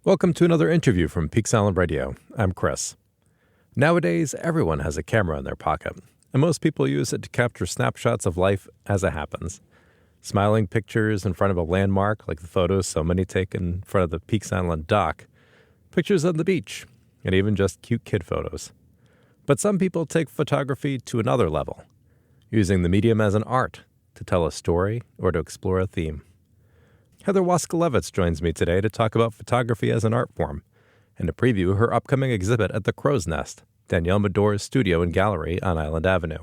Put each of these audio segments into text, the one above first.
Welcome to another interview from Peak Island Radio. I'm Chris. Nowadays, everyone has a camera in their pocket, and most people use it to capture snapshots of life as it happens. Smiling pictures in front of a landmark, like the photos so many take in front of the Peak Island dock, pictures on the beach, and even just cute kid photos. But some people take photography to another level, using the medium as an art to tell a story or to explore a theme. Heather Wasklewicz joins me today to talk about photography as an art form and to preview her upcoming exhibit at the Crow's Nest, Danielle Medor's studio and gallery on Island Avenue.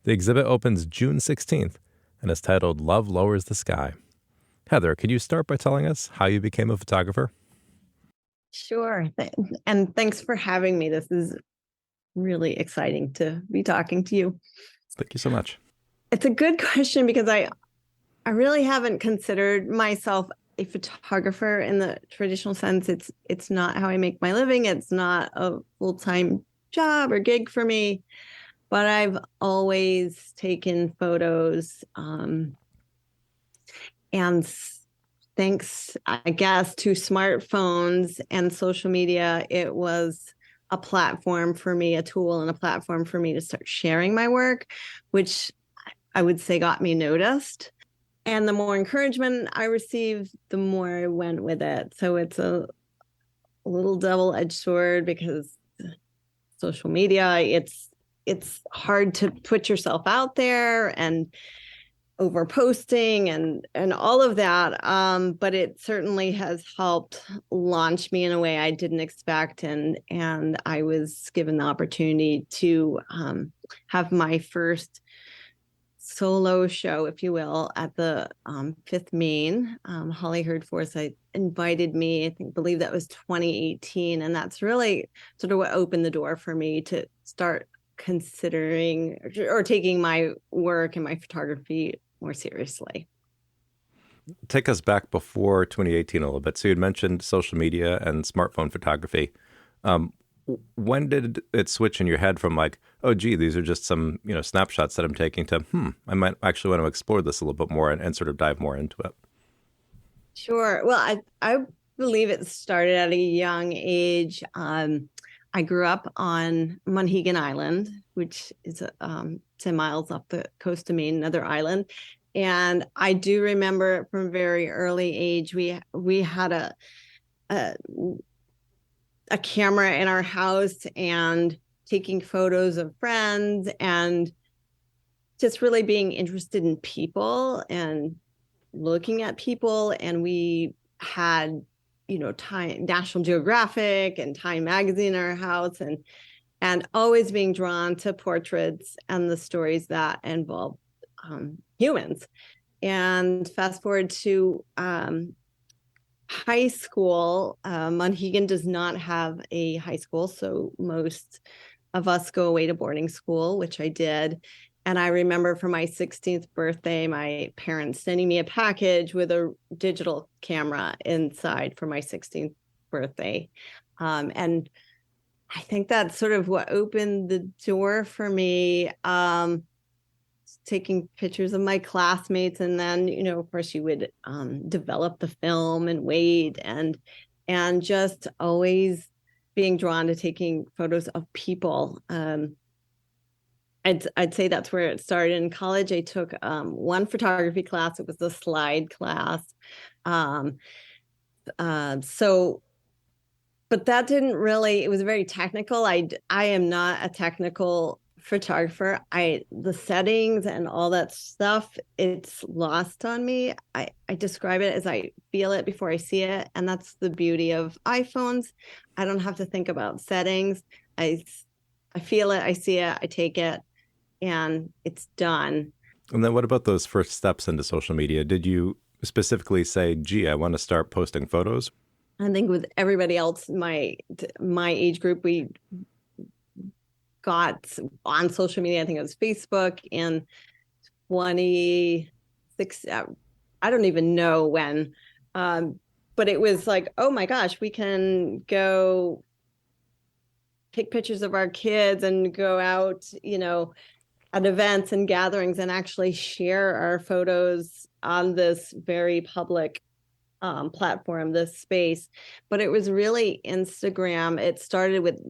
The exhibit opens June 16th and is titled Love Lowers the Sky. Heather, can you start by telling us how you became a photographer? Sure. And thanks for having me. This is really exciting to be talking to you. Thank you so much. It's a good question because I really haven't considered myself a photographer in the traditional sense. It's not how I make my living. It's not a full-time job or gig for me, but I've always taken photos. And thanks, I guess, to smartphones and social media, it was a platform for me, a tool and a platform for me to start sharing my work, which I would say got me noticed. And the more encouragement I received, the more I went with it. So it's a little double-edged sword because social media, it's hard to put yourself out there and over posting and all of that. But it certainly has helped launch me in a way I didn't expect. And I was given the opportunity to have my first solo show, if you will, at the Fifth Main. Holly Hurd Forsyth invited me, believe that was 2018. And that's really sort of what opened the door for me to start considering or taking my work and my photography more seriously. Take us back before 2018 a little bit. So you had mentioned social media and smartphone photography. When did it switch in your head from like, oh, gee, these are just some, snapshots that I'm taking to, I might actually want to explore this a little bit more and sort of dive more into it? Sure. Well, I believe it started at a young age. I grew up on Monhegan Island, which is 10 miles off the coast of Maine, another island. And I do remember from a very early age, we had a camera in our house and taking photos of friends and just really being interested in people and looking at people. And we had, Time, National Geographic and Time magazine in our house and always being drawn to portraits and the stories that involve humans. And fast forward to high school. Monhegan does not have a high school, so most of us go away to boarding school, which I did. And I remember for my 16th birthday, my parents sending me a package with a digital camera inside for my 16th birthday. And I think that's sort of what opened the door for me, taking pictures of my classmates. And then, of course, you would develop the film and wait and just always being drawn to taking photos of people. I'd say that's where it started. In college, I took one photography class. It was a slide class. But that didn't really, it was very technical. I am not a technical photographer. The settings and all that stuff, it's lost on me. I describe it as I feel it before I see it. And that's the beauty of iPhones. I don't have to think about settings. I feel it, I see it, I take it, and it's done. And then what about those first steps into social media? Did you specifically say, gee, I want to start posting photos? I think with everybody else, my age group, we got on social media. I think it was Facebook in 26. I don't even know when, but it was like, oh my gosh, we can go take pictures of our kids and go out, at events and gatherings and actually share our photos on this very public platform, this space, but it was really Instagram. It started with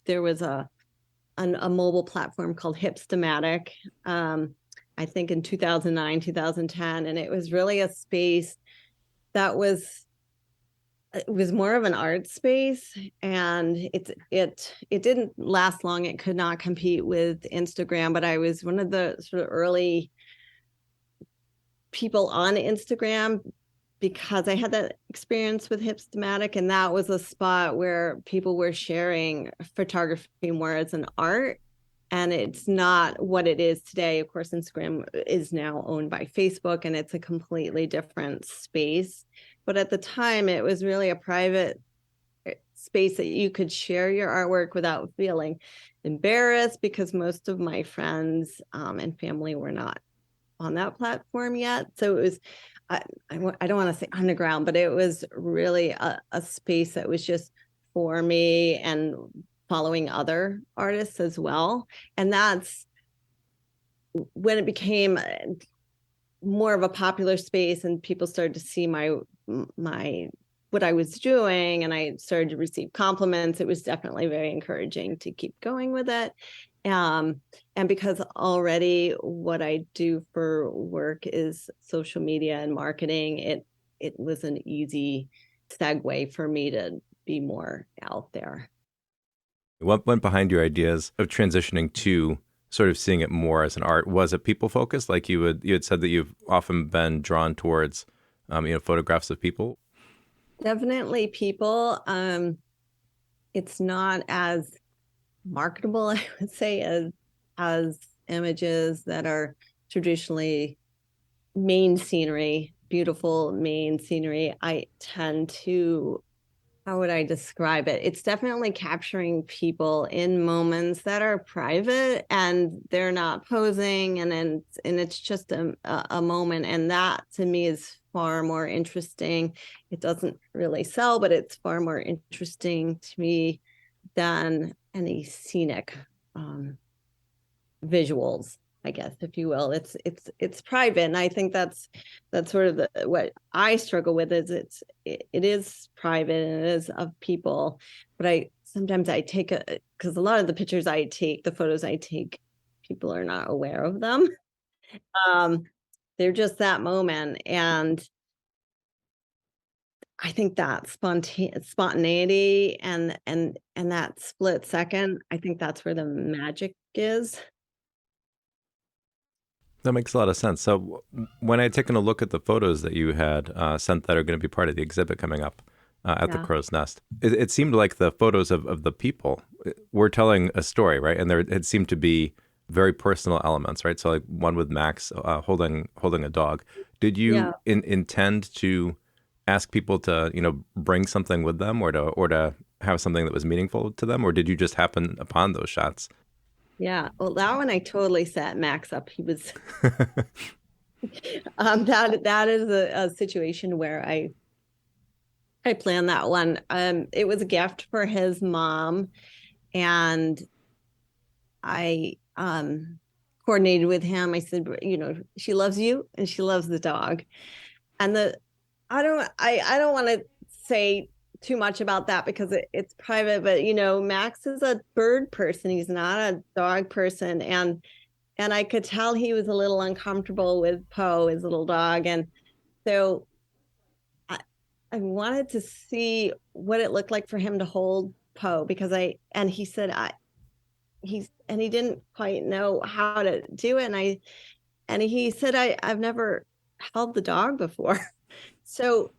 there was a mobile platform called Hipstamatic, I think in 2009, 2010, and it was really a space that was more of an art space, and it didn't last long. It could not compete with Instagram, but I was one of the sort of early people on Instagram because I had that experience with Hipstamatic, and that was a spot where people were sharing photography more as an art. And it's not what it is today. Of course, Instagram is now owned by Facebook, and it's a completely different space. But at the time, it was really a private space that you could share your artwork without feeling embarrassed, because most of my friends and family were not on that platform yet. So it was, I don't want to say underground, but it was really a space that was just for me and following other artists as well. And that's when it became more of a popular space and people started to see my what I was doing, and I started to receive compliments. It was definitely very encouraging to keep going with it. And because already what I do for work is social media and marketing, it was an easy segue for me to be more out there. What went behind your ideas of transitioning to sort of seeing it more as an art? Was it people focused? Like you had said that you've often been drawn towards, photographs of people. Definitely people. It's not as marketable, I would say, as images that are traditionally main scenery, beautiful main scenery. I tend to, how would I describe it? It's definitely capturing people in moments that are private and they're not posing, and it's just a moment. And that to me is far more interesting. It doesn't really sell, but it's far more interesting to me than any scenic visuals, I guess, if you will. It's private, and I think that's sort of what I struggle with. Is it is private and it is of people, but sometimes I take because a lot of the pictures I take, the photos I take, people are not aware of them. They're just that moment, and I think that spontaneity and that split second, I think that's where the magic is. That makes a lot of sense. So when I had taken a look at the photos that you had sent that are going to be part of the exhibit coming up at the Crow's Nest, it seemed like the photos of the people were telling a story, right? And there it seemed to be very personal elements, right? So like one with Max holding a dog. Did you intend to ask people to, bring something with them or to have something that was meaningful to them, or did you just happen upon those shots? Yeah, well, that one I totally set Max up. He was that is a situation where I planned that one. It was a gift for his mom, and I coordinated with him. I said, she loves you and she loves the dog, and I don't want to say too much about that because it's private, but Max is a bird person. He's not a dog person. And I could tell he was a little uncomfortable with Poe, his little dog. And so I wanted to see what it looked like for him to hold Poe, because he said, he didn't quite know how to do it. And he said, I've never held the dog before. So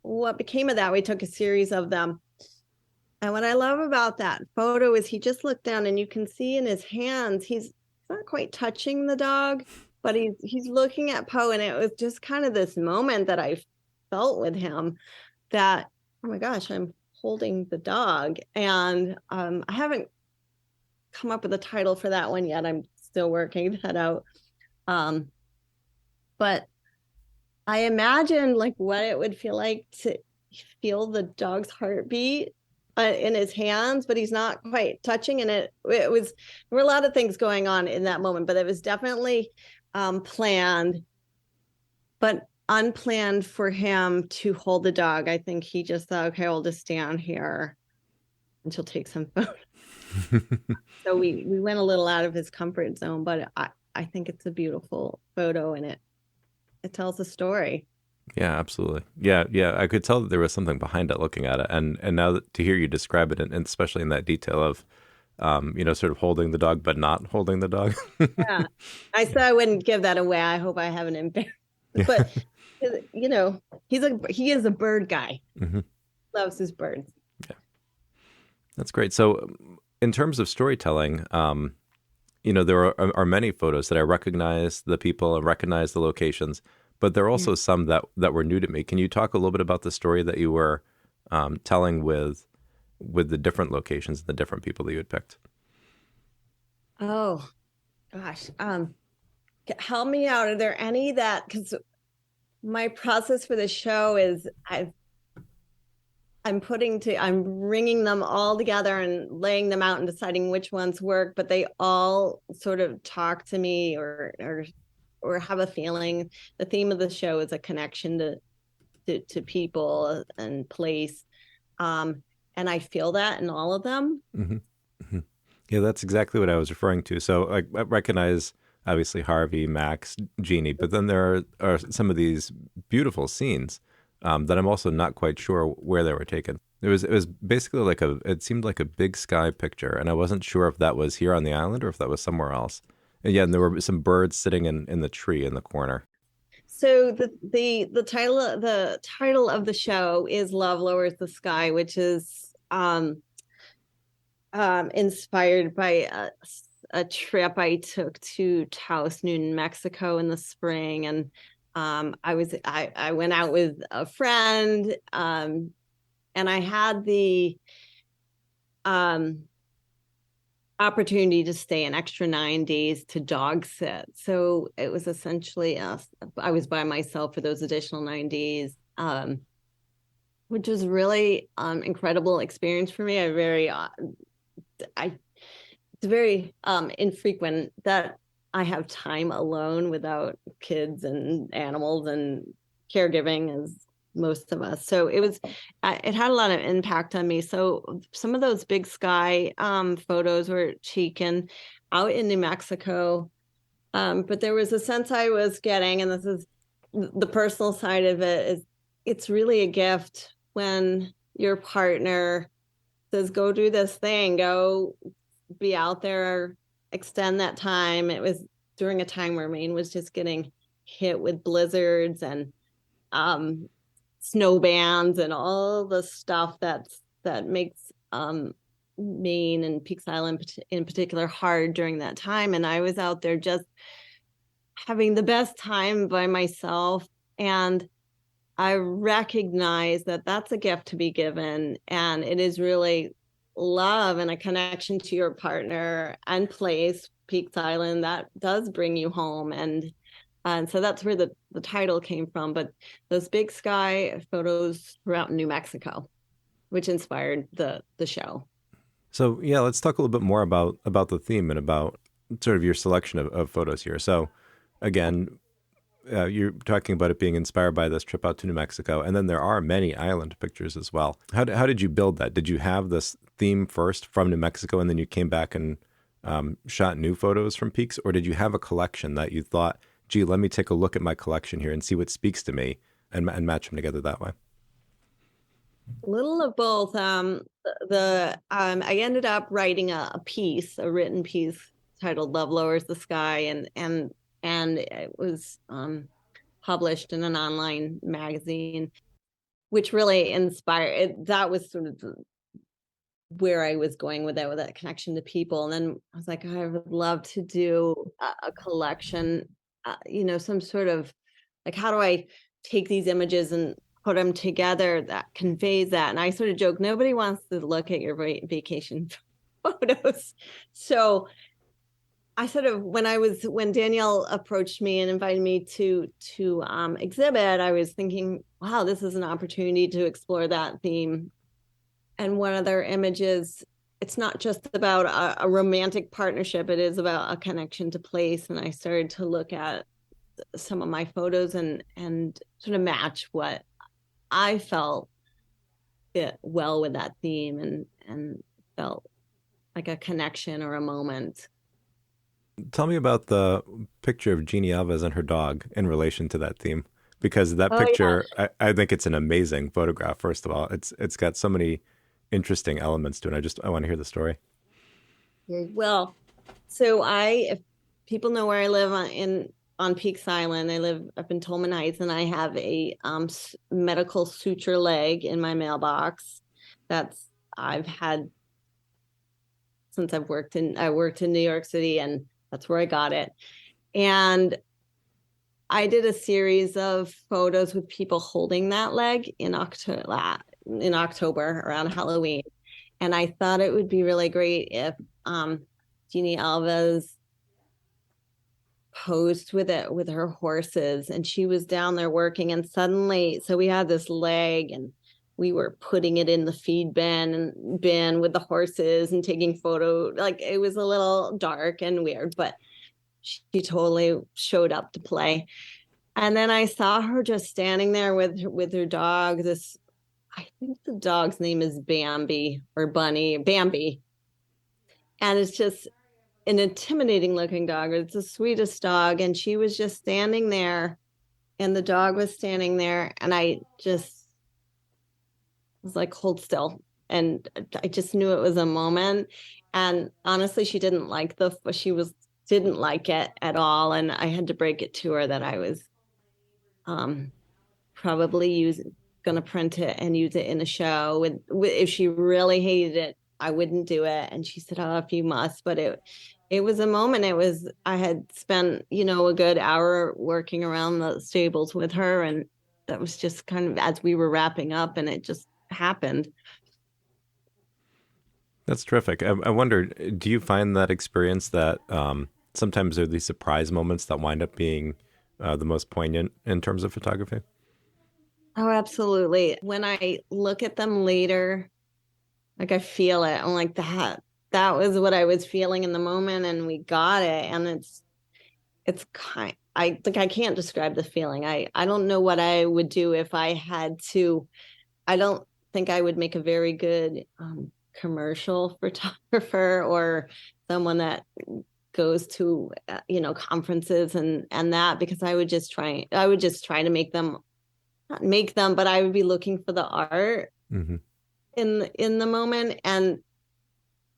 what became of that, we took a series of them. And what I love about that photo is he just looked down, and you can see in his hands, he's not quite touching the dog, but he's looking at Poe. And it was just kind of this moment that I felt with him that, oh my gosh, I'm holding the dog. And I haven't come up with a title for that one yet. I'm still working that out. But I imagine like what it would feel like to feel the dog's heartbeat in his hands, but he's not quite touching. And there were a lot of things going on in that moment, but it was definitely planned. But unplanned for him to hold the dog. I think he just thought, okay, I'll just stand here and she'll take some photos. So we went a little out of his comfort zone, but I think it's a beautiful photo, and it tells a story. Yeah, absolutely. Yeah, I could tell that there was something behind it looking at it, and now to hear you describe it, and especially in that detail of, sort of holding the dog but not holding the dog. Yeah, I said I wouldn't give that away. I hope I haven't embarrassed, but he is a bird guy. Mm-hmm. Loves his birds. Yeah, that's great. So, in terms of storytelling, there are many photos that I recognize the people and recognize the locations, but there are also some that were new to me. Can you talk a little bit about the story that you were telling with the different locations and the different people that you had picked? Oh, gosh. Help me out. Are there any because my process for the show is I'm bringing them all together and laying them out and deciding which ones work, but they all sort of talk to me or have a feeling. The theme of the show is a connection to people and place. And I feel that in all of them. Mm-hmm. Mm-hmm. Yeah, that's exactly what I was referring to. So I recognize, obviously, Harvey, Max, Jeannie, but then there are some of these beautiful scenes that I'm also not quite sure where they were taken. It was basically it seemed like a big sky picture, and I wasn't sure if that was here on the island or if that was somewhere else. And yeah, and there were some birds sitting in the tree in the corner. So the title of the show is Love Lowers the Sky, which is inspired by a trip I took to Taos, New Mexico in the spring, and I went out with a friend, and I had the opportunity to stay an extra 9 days to dog sit. So it was essentially I was by myself for those additional 9 days, which was really incredible experience for me. It's very infrequent that I have time alone without kids and animals and caregiving as most of us. So it had a lot of impact on me. So some of those big sky photos were taken out in New Mexico. But there was a sense I was getting, and this is the personal side of it, is it's really a gift when your partner says, go do this thing, go be out there, extend that time. It was during a time where Maine was just getting hit with blizzards and snow bands and all the stuff that makes Maine and Peaks Island in particular hard during that time. And I was out there just having the best time by myself. And I recognize that that's a gift to be given. And it is really love and a connection to your partner and place, Peaks Island, that does bring you home. And so that's where the title came from. But those big sky photos were out in New Mexico, which inspired the show. So yeah, let's talk a little bit more about the theme and about sort of your selection of photos here. So again, you're talking about it being inspired by this trip out to New Mexico, and then there are many island pictures as well. How did you build that? Did you have this theme first from New Mexico, and then you came back and shot new photos from Peaks, or did you have a collection that you thought, gee, let me take a look at my collection here and see what speaks to me, and match them together that way? A little of both. I ended up writing a written piece titled "Love Lowers the Sky," and it was published in an online magazine, which really inspired. That was sort of where I was going with that connection to people. And then I was like, I would love to do a collection, some sort of like, how do I take these images and put them together that conveys that? And I sort of joke, nobody wants to look at your vacation photos. So I sort of, when Danielle approached me and invited me to exhibit, I was thinking, wow, this is an opportunity to explore that theme. And one of their images, it's not just about a romantic partnership, it is about a connection to place. And I started to look at some of my photos and sort of match what I felt fit well with that theme and felt like a connection or a moment. Tell me about the picture of Jeannie Alves and her dog in relation to that theme, because that Oh yeah. picture, I think it's an amazing photograph. First of all, it's got so many interesting elements to it. I want to hear the story. Well, so if people know where I live on Peaks Island, I live up in Tolman Heights, and I have a medical suture leg in my mailbox. That's I've had since I worked in New York City, and that's where I got it. And I did a series of photos with people holding that leg in October around Halloween. And I thought it would be really great if Jeannie Alves posed with her horses, and she was down there working, and suddenly so we had this leg, and we were putting it in the feed bin with the horses and taking photo. Like, it was a little dark and weird, but she totally showed up to play. And then I saw her just standing there with her dog. I think the dog's name is Bambi or Bunny, Bambi. And it's just an intimidating looking dog. It's the sweetest dog. And she was just standing there, and the dog was standing there. And I just was like, hold still. And I just knew it was a moment. And honestly, she didn't like didn't like it at all. And I had to break it to her that I was probably going to print it and use it in a show. If she really hated it, I wouldn't do it. And she said, "Oh, if you must." But it was a moment. I had spent, a good hour working around the stables with her, and that was just kind of as we were wrapping up, and it just happened. That's terrific. I wonder, do you find that experience that sometimes there are these surprise moments that wind up being the most poignant in terms of photography? Oh, absolutely. When I look at them later, like, I feel it. I'm like, that was what I was feeling in the moment, and we got it. And I think I can't describe the feeling. I don't know what I would do if I had to. I don't think I would make a very good commercial photographer or someone that goes to conferences and that, because I would just try to make them, not make them, but I would be looking for the art Mm-hmm. in the moment. And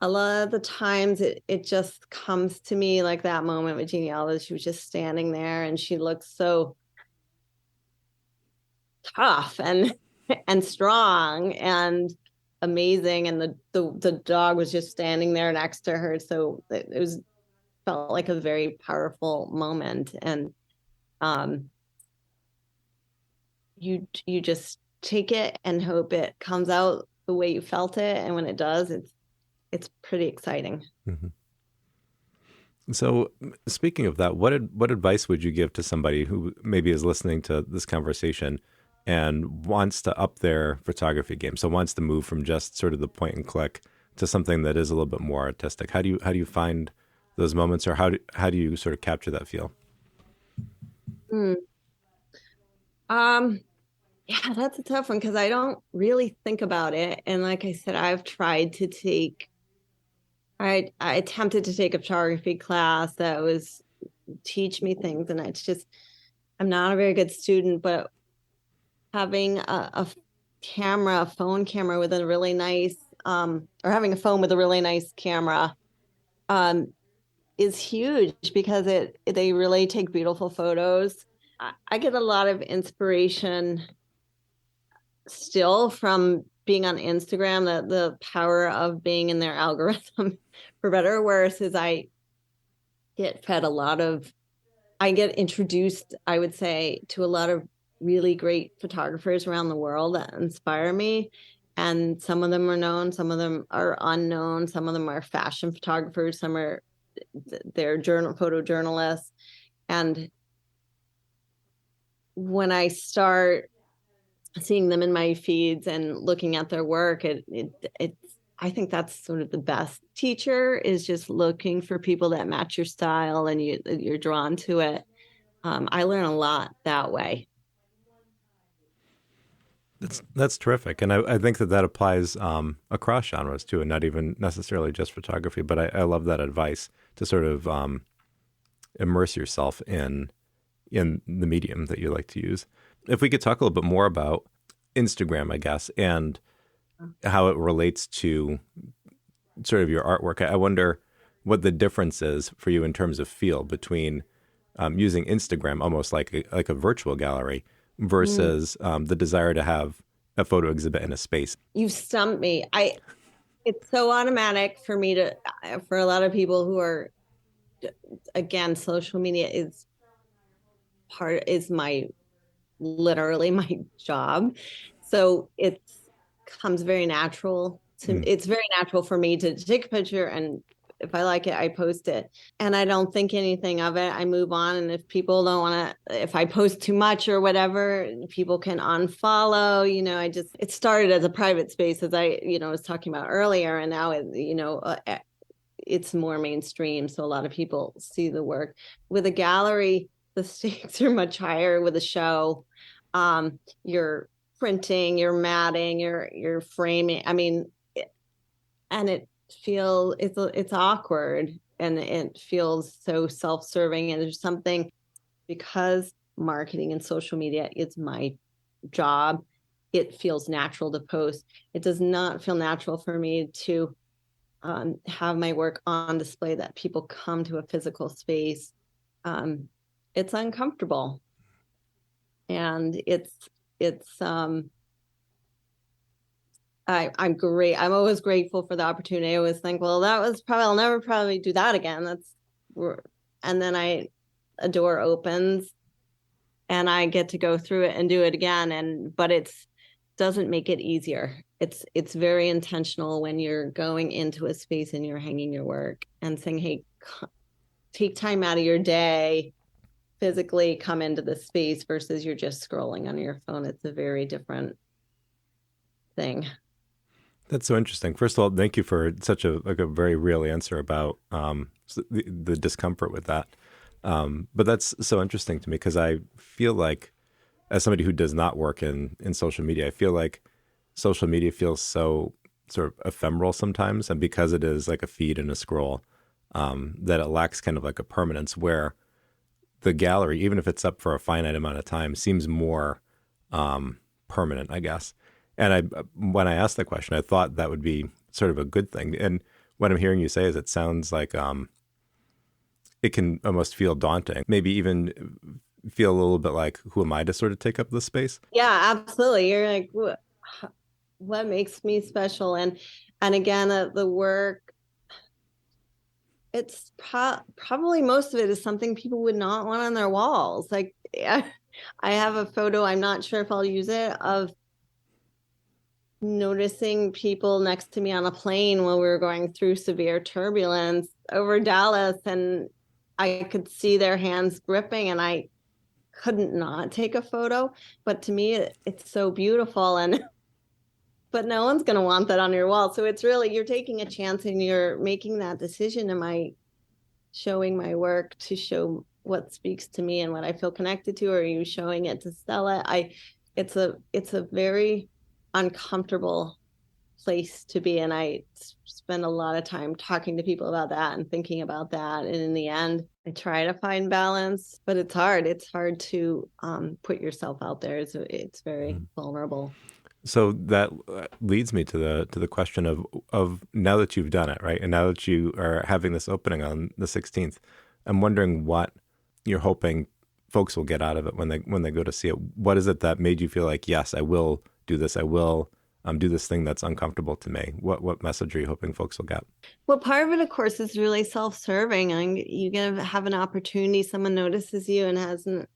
a lot of the times it just comes to me, like that moment with Jeannie Alves. She was just standing there, and she looked so tough and strong and amazing, and the dog was just standing there next to her. So it felt like a very powerful moment. And you just take it and hope it comes out the way you felt it, and when it does, it's pretty exciting. Mm-hmm. So, speaking of that, what advice would you give to somebody who maybe is listening to this conversation and wants to up their photography game? So wants to move from just sort of the point and click to something that is a little bit more artistic. How do you find those moments, or how do you sort of capture that feel? Mm. Yeah, that's a tough one, because I don't really think about it. And like I said, I attempted to take a photography class that was teach me things, and I'm not a very good student, but having a phone camera with a really nice, or having a phone with a really nice camera, is huge, because they really take beautiful photos. I get a lot of inspiration still from being on Instagram. The power of being in their algorithm, for better or worse, is I get introduced, I would say, to a lot of really great photographers around the world that inspire me. And some of them are known, some of them are unknown, some of them are fashion photographers, they're photojournalists. And when I start seeing them in my feeds and looking at their work, I think that's sort of the best teacher, is just looking for people that match your style and you're drawn to it. I learn a lot that way. That's terrific, and I think that applies across genres too, and not even necessarily just photography. But I love that advice to sort of immerse yourself in the medium that you like to use. If we could talk a little bit more about Instagram, I guess, and how it relates to sort of your artwork. I wonder what the difference is for you in terms of feel between using Instagram almost like a virtual gallery versus the desire to have a photo exhibit in a space. You've stumped me. It's so automatic for me to, for a lot of people who are, again, social media is literally my job. So it comes very natural it's very natural for me to take a picture, and if I like it, I post it, and I don't think anything of it. I move on. And if people don't want to, if I post too much or whatever, people can unfollow. It started as a private space, as I, was talking about earlier. And now it's more mainstream. So a lot of people see the work. With a gallery, the stakes are much higher. With a show, you're printing, you're matting, you're framing. I mean, and it's awkward, and it feels so self-serving. And there's something, because marketing and social media is my job, it feels natural to post. It does not feel natural for me to have my work on display, that people come to a physical space. It's uncomfortable, and I'm great. I'm always grateful for the opportunity. I always think, well, that was I'll never probably do that again. And then a door opens and I get to go through it and do it again. But doesn't make it easier. It's very intentional when you're going into a space and you're hanging your work and saying, hey, take time out of your day, physically come into the space, versus you're just scrolling on your phone. It's a very different thing. That's so interesting. First of all, thank you for such a very real answer about the discomfort with that. But that's so interesting to me, because I feel like, as somebody who does not work in social media, I feel like social media feels so sort of ephemeral sometimes, and because it is like a feed and a scroll, that it lacks kind of like a permanence, where the gallery, even if it's up for a finite amount of time, seems more permanent, I guess. And when I asked that question, I thought that would be sort of a good thing. And what I'm hearing you say is, it sounds like it can almost feel daunting, maybe even feel a little bit like, who am I to sort of take up this space? Yeah, absolutely. You're like, what makes me special? And again, the work, it's probably most of it is something people would not want on their walls. Like, I have a photo, I'm not sure if I'll use it, of noticing people next to me on a plane while we were going through severe turbulence over Dallas, and I could see their hands gripping, and I couldn't not take a photo. But to me, it's so beautiful, but no one's going to want that on your wall. So it's really, you're taking a chance and you're making that decision. Am I showing my work to show what speaks to me and what I feel connected to, or are you showing it to sell it? It's a very uncomfortable place to be, and I spend a lot of time talking to people about that and thinking about that. And in the end, I try to find balance, but it's hard. It's hard to put yourself out there. It's very vulnerable. So that leads me to the question of now that you've done it, right, and now that you are having this opening on the 16th, I'm wondering what you're hoping folks will get out of it when they go to see it. What is it that made you feel like, yes, I will do this. I will do this thing that's uncomfortable to me. What message are you hoping folks will get? Well, part of it, of course, is really self-serving. And you get to have an opportunity. Someone notices you and has an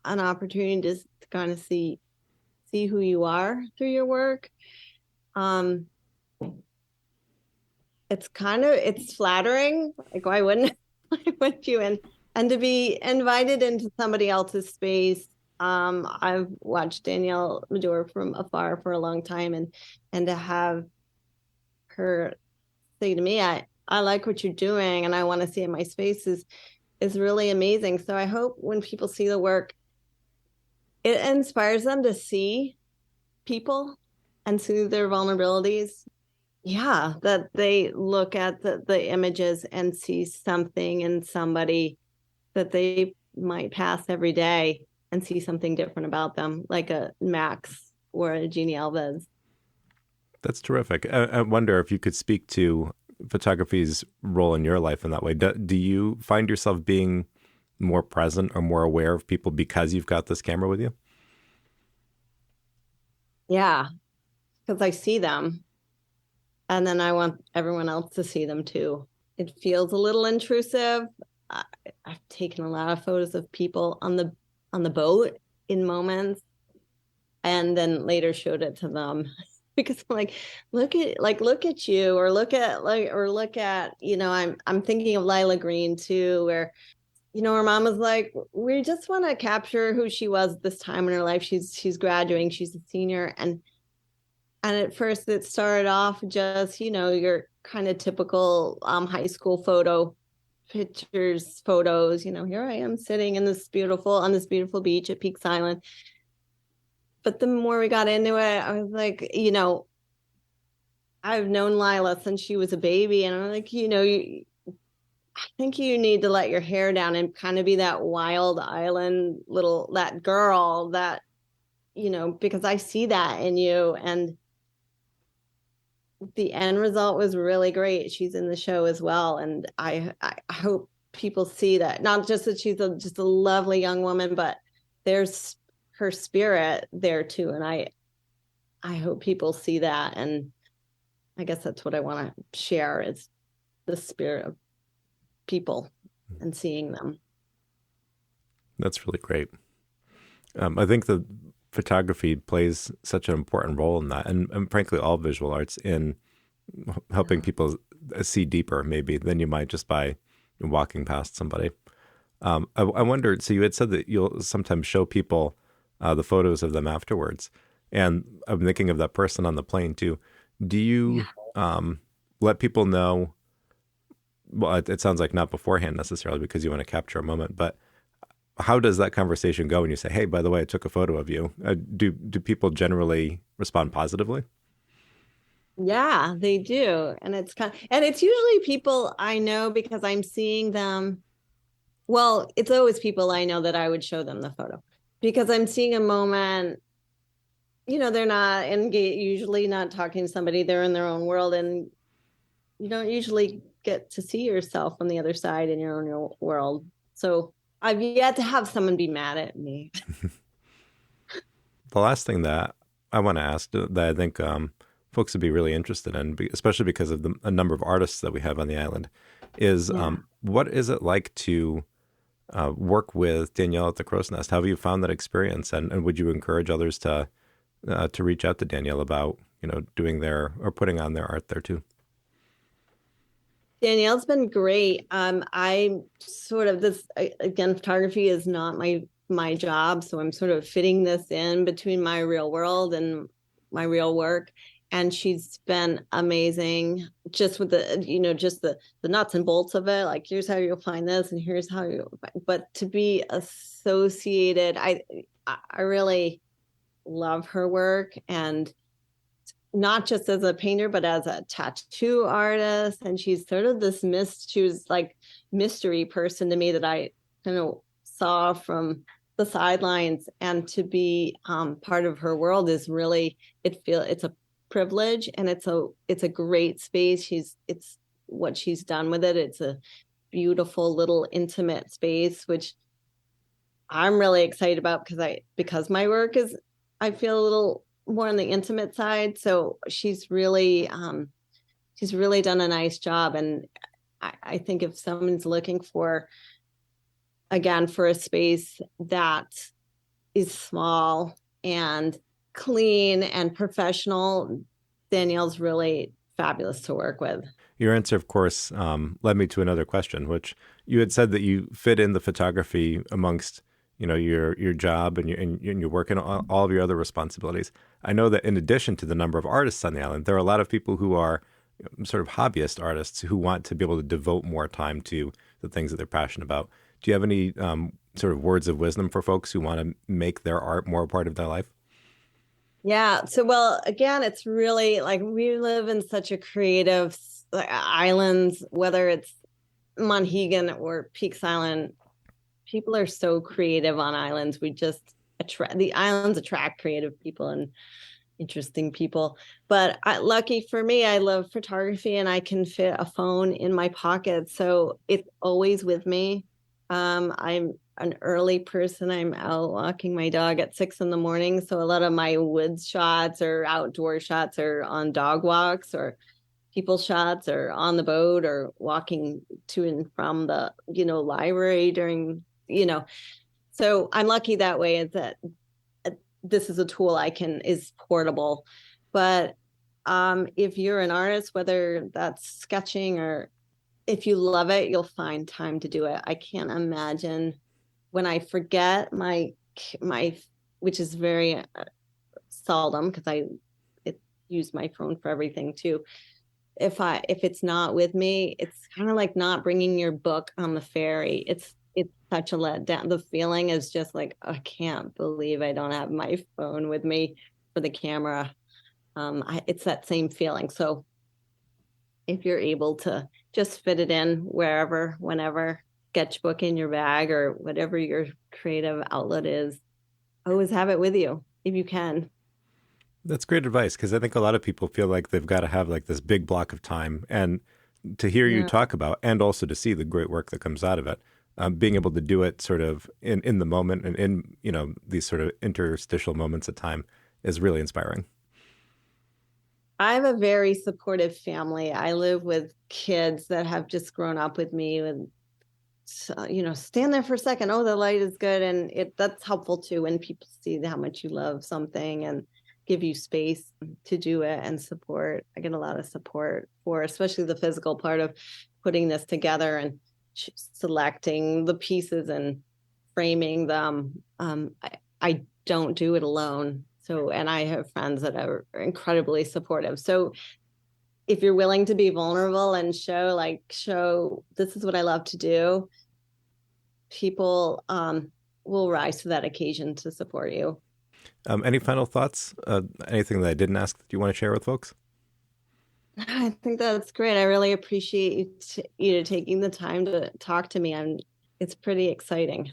opportunity to kind of see who you are through your work. It's flattering. Like, why wouldn't you? And to be invited into somebody else's space. I've watched Danielle Medor from afar for a long time, and to have her say to me, I like what you're doing and I want to see in my spaces, is really amazing. So I hope when people see the work, it inspires them to see people and see their vulnerabilities. Yeah, that they look at the images and see something in somebody that they might pass every day and see something different about them, like a Max or a Jeannie Alves. That's terrific. I wonder if you could speak to photography's role in your life in that way. Do you find yourself being more present or more aware of people because you've got this camera with you? Yeah, because I see them and then I want everyone else to see them too. It feels a little intrusive. I, I've taken a lot of photos of people on the boat in moments and then later showed it to them because I'm like, look at you, or look at, I'm thinking of Lila Green too, where, her mom was like, we just want to capture who she was this time in her life. She's graduating, she's a senior. And at first it started off just, your kind of typical high school photos, here I am sitting on this beautiful beach at Peaks Island. But the more we got into it, I was like, I've known Lila since she was a baby. And I'm like, I think you need to let your hair down and kind of be that wild island that girl that, because I see that in you. And the end result was really great. She's in the show as well. And I hope people see that, not just that she's just a lovely young woman, but there's her spirit there too. And I hope people see that. And I guess that's what I want to share, is the spirit of people and seeing them. That's really great. I think the photography plays such an important role in that, and frankly, all visual arts, in helping people see deeper maybe than you might just by walking past somebody. I wondered, so you had said that you'll sometimes show people the photos of them afterwards. And I'm thinking of that person on the plane too. Do you let people know, well, it sounds like not beforehand necessarily because you want to capture a moment, but how does that conversation go when you say, hey, by the way, I took a photo of you? Do people generally respond positively? Yeah, they do. And it's usually people I know because I'm seeing them. Well, it's always people I know that I would show them the photo because I'm seeing a moment, they're not usually not talking to somebody, they're in their own world, and you don't usually get to see yourself on the other side in your own world. So I've yet to have someone be mad at me. The last thing that I want to ask that I think folks would be really interested in, especially because of a number of artists that we have on the island, is what is it like to work with Danielle at the Crow's Nest? How have you found that experience? And would you encourage others to reach out to Danielle about, doing or putting on their art there too? Danielle's been great. I'm sort of again, photography is not my job. So I'm sort of fitting this in between my real world and my real work. And she's been amazing just with the nuts and bolts of it. Like, here's how you'll find this and here's how but to be associated, I really love her work, and not just as a painter, but as a tattoo artist. And she's sort of she was like mystery person to me that I saw from the sidelines, and to be part of her world is really, it's a privilege, and it's a great space. It's what she's done with it. It's a beautiful little intimate space, which I'm really excited about because my work is, I feel a little more on the intimate side. So she's really done a nice job. And I think if someone's looking for a space that is small and clean and professional, Danielle's really fabulous to work with. Your answer, of course, led me to another question, which you had said that you fit in the photography amongst your job and your work and all of your other responsibilities. I know that in addition to the number of artists on the island, there are a lot of people who are sort of hobbyist artists who want to be able to devote more time to the things that they're passionate about. Do you have any sort of words of wisdom for folks who want to make their art more a part of their life? Yeah. So, well, again, it's really like we live in such a creative islands, whether it's Monhegan or Peaks Island. People are so creative on islands. We just attract, the islands attract creative people and interesting people. But lucky for me, I love photography and I can fit a phone in my pocket. So it's always with me. I'm an early person. I'm out walking my dog at 6 a.m. So a lot of my woods shots or outdoor shots are on dog walks or people shots or on the boat or walking to and from the, library during, so I'm lucky that way is that this is a tool is portable. But if you're an artist, whether that's sketching or if you love it, you'll find time to do it. I can't imagine when I forget my, which is very seldom because I use my phone for everything too. If it's not with me, it's kind of like not bringing your book on the ferry. It's such a letdown. The feeling is just like, I can't believe I don't have my phone with me for the camera. It's that same feeling. So if you're able to just fit it in wherever, whenever, sketchbook in your bag or whatever your creative outlet is, always have it with you if you can. That's great advice, because I think a lot of people feel like they've got to have like this big block of time. And to hear you talk about, and also to see the great work that comes out of it, being able to do it sort of in the moment and in, these sort of interstitial moments of time is really inspiring. I have a very supportive family. I live with kids that have just grown up with me and, stand there for a second. Oh, the light is good. And that's helpful too when people see how much you love something and give you space to do it and support. I get a lot of support for especially the physical part of putting this together and selecting the pieces and framing them. I don't do it alone. So, and I have friends that are incredibly supportive. So if you're willing to be vulnerable and show this is what I love to do, people will rise to that occasion to support you. Any final thoughts? Anything that I didn't ask that you want to share with folks? I think that's great. I really appreciate you taking the time to talk to me. It's pretty exciting.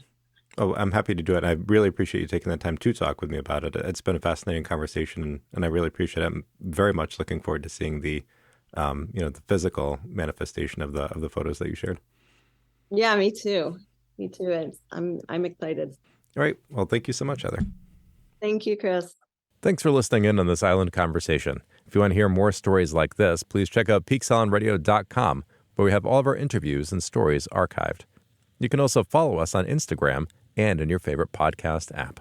Oh, I'm happy to do it. I really appreciate you taking the time to talk with me about it. It's been a fascinating conversation, and I really appreciate it. I'm very much looking forward to seeing the physical manifestation of the photos that you shared. Yeah, me too. Me too. I'm excited. All right. Well, thank you so much, Heather. Thank you, Chris. Thanks for listening in on this Island Conversation. If you want to hear more stories like this, please check out peaksislandradio.com, where we have all of our interviews and stories archived. You can also follow us on Instagram and in your favorite podcast app.